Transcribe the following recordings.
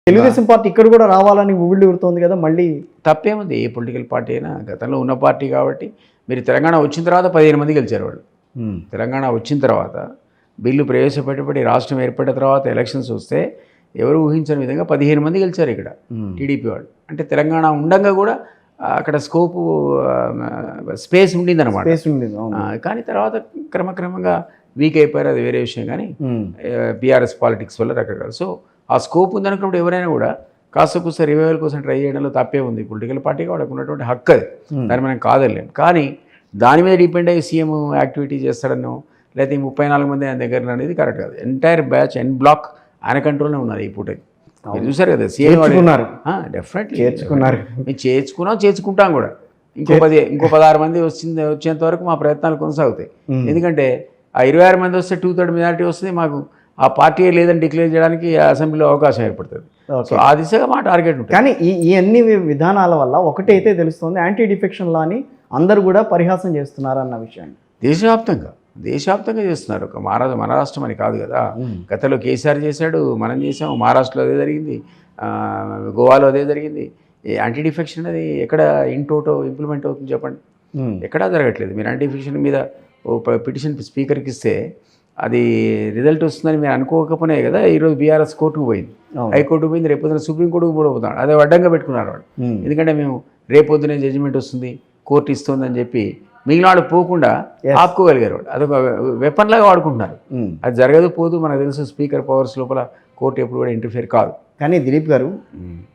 Telugu Desam party ఇక్కడ కూడా రావాలని ఊళ్ళో ఊరుతోంది కదా, మళ్ళీ తప్పేముంది? ఏ పొలిటికల్ పార్టీ అయినా గతంలో ఉన్న పార్టీ కాబట్టి. మీరు తెలంగాణ వచ్చిన తర్వాత 15 మంది గెలిచారు వాళ్ళు. తెలంగాణ వచ్చిన తర్వాత బిల్లు ప్రవేశపెట్టబడి రాష్ట్రం ఏర్పడిన తర్వాత ఎలక్షన్స్ వస్తే ఎవరు ఊహించని విధంగా 15 మంది గెలిచారు ఇక్కడ టీడీపీ వాళ్ళు. అంటే తెలంగాణ ఉండగా కూడా అక్కడ స్పేస్ ఉండిందన్నమాట. కానీ తర్వాత క్రమక్రమంగా వీక్ అయిపోయారు, అది వేరే విషయం. కానీ బీఆర్ఎస్ పాలిటిక్స్ వల్ల రకరకాల. సో ఆ స్కోప్ ఉందనుకున్నప్పుడు ఎవరైనా కూడా కాస్త కూస్త రివైవల్ కోసం ట్రై చేయడంలో తప్పే ఉంది. పొలిటికల్ పార్టీగా వాళ్ళకు ఉన్నటువంటి హక్కు అది, దాన్ని మనం కాదలేం. కానీ దాని మీద డిపెండ్ అయ్యి సీఎం యాక్టివిటీ చేస్తాడనో లేకపోతే 34 మంది ఆయన దగ్గర అనేది కరెక్ట్ కాదు. ఎంటైర్ బ్యాచ్ బ్లాక్ ఆయన కంట్రోల్నే ఉన్నారు ఈ పూటకి. మీరు చూసారు కదా, సీఎం డెఫినెట్లీ చేర్చుకున్నారు. మేము చేర్చుకుంటాం కూడా. ఇంకో 16 మంది వచ్చేంత వరకు మా ప్రయత్నాలు కొనసాగుతాయి. ఎందుకంటే ఆ 26 మంది వస్తే 2/3 మెజారిటీ వస్తుంది, మాకు ఆ పార్టీ లేదని డిక్లేర్ చేయడానికి అసెంబ్లీలో అవకాశం ఏర్పడుతుంది. సో ఆ దిశగా మా టార్గెట్ ఉంటుంది. కానీ ఈ అన్ని విధానాల వల్ల ఒకటైతే తెలుస్తుంది, యాంటీ డిఫెక్షన్ లాని అందరూ కూడా పరిహాసం చేస్తున్నారు అన్న విషయాన్ని దేశవ్యాప్తంగా చేస్తున్నారు. ఒక మన రాష్ట్రం అని కాదు కదా. గతంలో కేసీఆర్ చేశాడు, మనం చేసాము. మహారాష్ట్రలో అదే జరిగింది, గోవాలో అదే జరిగింది. యాంటీ డిఫెక్షన్ అనేది ఎక్కడ ఇంటోటో ఇంప్లిమెంట్ అవుతుంది చెప్పండి? ఎక్కడా జరగట్లేదు. మీరు యాంటీ డిఫెక్షన్ మీద ఓ పిటిషన్ స్పీకర్కి ఇస్తే అది రిజల్ట్ వస్తుందని మీరు అనుకోకపోయినా కదా ఈరోజు బీఆర్ఎస్ కోర్టుకు పోయింది, హైకోర్టుకు పోయింది, రేపొద్దున సుప్రీంకోర్టుకు కూడా పోతాడు. అదే అడ్డంగా పెట్టుకున్నారు వాళ్ళు. ఎందుకంటే మేము రేపొద్దునే జడ్జిమెంట్ వస్తుంది, కోర్టు ఇస్తుందని చెప్పి మిగిలిన వాళ్ళు పోకుండా ఆపుకోగలిగారు. వాళ్ళు అదొక వెపన్ లాగా వాడుకుంటున్నారు. అది జరగదు, పోదు. మనకు తెలుసు స్పీకర్ పవర్స్ లోపల కోర్టు ఎప్పుడు కూడా ఇంటర్ఫియర్ కాదు. కానీ దిలీప్ గారు,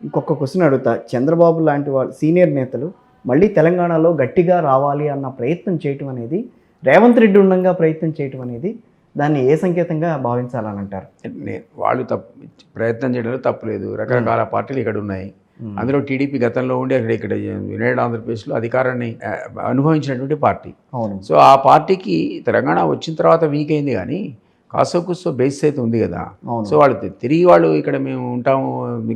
ఇంకొక క్వశ్చన్ అడుగుతా. చంద్రబాబు లాంటి వాళ్ళు సీనియర్ నేతలు మళ్ళీ తెలంగాణలో గట్టిగా రావాలి అన్న ప్రయత్నం చేయటం అనేది, రేవంత్ రెడ్డి ఉండగా ప్రయత్నం చేయటం అనేది, దాన్ని ఏ సంకేతంగా భావించాలని అంటారు? వాళ్ళు ప్రయత్నం చేయడంలో తప్పులేదు. రకరకాల పార్టీలు ఇక్కడ ఉన్నాయి. అందులో టీడీపీ గతంలో ఉండి ఇక్కడ యునైటెడ్ ఆంధ్రప్రదేశ్లో అధికారాన్ని అనుభవించినటువంటి పార్టీ. సో ఆ పార్టీకి తెలంగాణ వచ్చిన తర్వాత వీక్ అయింది, కానీ కాస్త కూస్తో బేస్ అయితే ఉంది కదా. సో వాళ్ళు తిరిగి వాళ్ళు ఇక్కడ మేము ఉంటాము,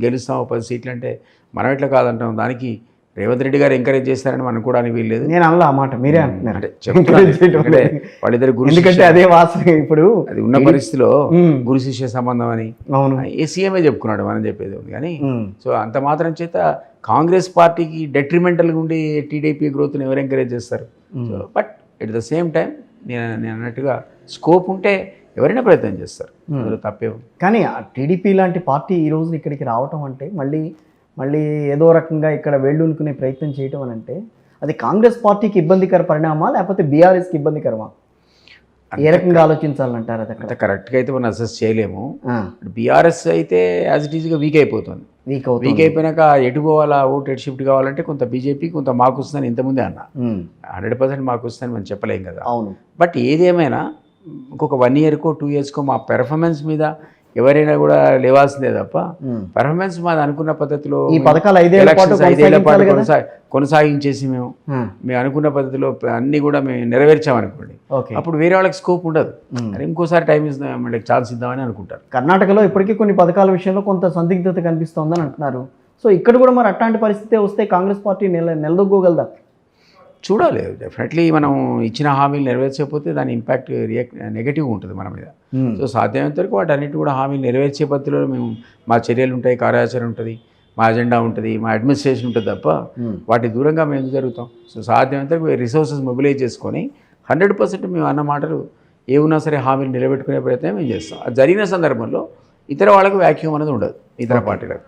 గెలుస్తాము 10 సీట్లు అంటే మనం ఎట్లా కాదంటాం? దానికి రేవంత్ రెడ్డి గారు ఎంకరేజ్ చేస్తారని అనుకోవడానికి వీల్లేదు. నేను అలా ఆ మాట మీరే అంటున్నారు. వాళ్ళిద్దరు గురు, ఎందుకంటే అదే వాసన ఇప్పుడు అది ఉన్న పరిస్థితిలో గురు శిష్య సంబంధం అని ఏ సీఎంఏ చెప్పుకున్నాడు, మనం చెప్పేది ఉంది. కానీ సో అంత మాత్రం చేత కాంగ్రెస్ పార్టీకి డెట్రిమెంటల్గా ఉండి టీడీపీ గ్రోత్ని ఎవరు ఎంకరేజ్ చేస్తారు? So but at the same time నేను అన్నట్టుగా స్కోప్ ఉంటే ఎవరైనా ప్రయత్నం చేస్తారు, అందులో తప్పే ఉంది. కానీ టీడీపీ లాంటి పార్టీ ఈ రోజు ఇక్కడికి రావటం అంటే మళ్ళీ ఏదో రకంగా ఇక్కడ వేళ్ళూనుకునే ప్రయత్నం చేయటం అని అంటే అది కాంగ్రెస్ పార్టీకి ఇబ్బందికర పరిణామా లేకపోతే బీఆర్ఎస్కి ఇబ్బందికరమా? ఏ రకంగా ఆలోచించాలంటారు? అది అక్కడ కరెక్ట్గా అయితే మనం అసెస్ చేయలేము. బీఆర్ఎస్ అయితే యాజ్ ఇట్ ఈజ్గా వీక్ అయిపోతుంది. వీక్ అయిపోయినాక ఎటు పోవాలా, ఓటు ఎటు షిఫ్ట్ కావాలంటే కొంత బీజేపీ కొంత మాకు వస్తుందని ఇంతకుముందే అన్న. 100% మాకు వస్తుందని మనం చెప్పలేం కదా. అవును. బట్ ఏది ఏమైనా ఇంకొక 1 ఇయర్కో 2 ఇయర్స్కో మా పెర్ఫార్మెన్స్ మీద ఎవరైనా కూడా లేవాల్సిందే తప్ప, పెర్ఫార్మెన్స్ మాది అనుకున్న పద్ధతిలో ఈ పథకాలు 5 ఏళ్ల పాటు కొనసాగించేసి మేము అనుకున్న పద్ధతిలో అన్ని కూడా మేము నెరవేర్చామనుకోండి, అప్పుడు వేరే వాళ్ళకి స్కోప్ ఉండదు. ఇంకోసారి టైం ఇద్దాం, ఛాన్స్ ఇద్దామని అనుకుంటారు. కర్ణాటకలో ఇప్పటికీ కొన్ని పథకాల విషయంలో కొంత సందిగ్ధత కనిపిస్తోందని అంటున్నారు. సో ఇక్కడ కూడా మరి అట్లాంటి పరిస్థితి వస్తే కాంగ్రెస్ పార్టీ నిలదొగ్గగలదా? చూడాలి. డెఫినెట్లీ మనం ఇచ్చిన హామీలు నెరవేర్చకపోతే దాని ఇంపాక్ట్ నెగటివ్ ఉంటుంది మన మీద. సో సాధ్యమైనంత వరకు వాటన్నిటి కూడా హామీలు నెరవేర్చే పద్ధతిలో మేము మా చర్యలు ఉంటాయి, కార్యాచరణ ఉంటుంది, మా అజెండా ఉంటుంది, మా అడ్మినిస్ట్రేషన్ ఉంటుంది తప్ప వాటి దూరంగా మేము ఎందుకు జరుగుతాం? సో సాధ్యమైనంత వరకు రిసోర్సెస్ మొబిలైజ్ చేసుకొని 100% మేము అన్న మాటలు ఏమున్నా సరే హామీలు నిలబెట్టుకునే ప్రయత్నం మేము చేస్తాం. అది జరిగిన సందర్భంలో ఇతర వాళ్ళకు వ్యాక్యూమ్ అనేది ఉండదు, ఇతర పార్టీలకు.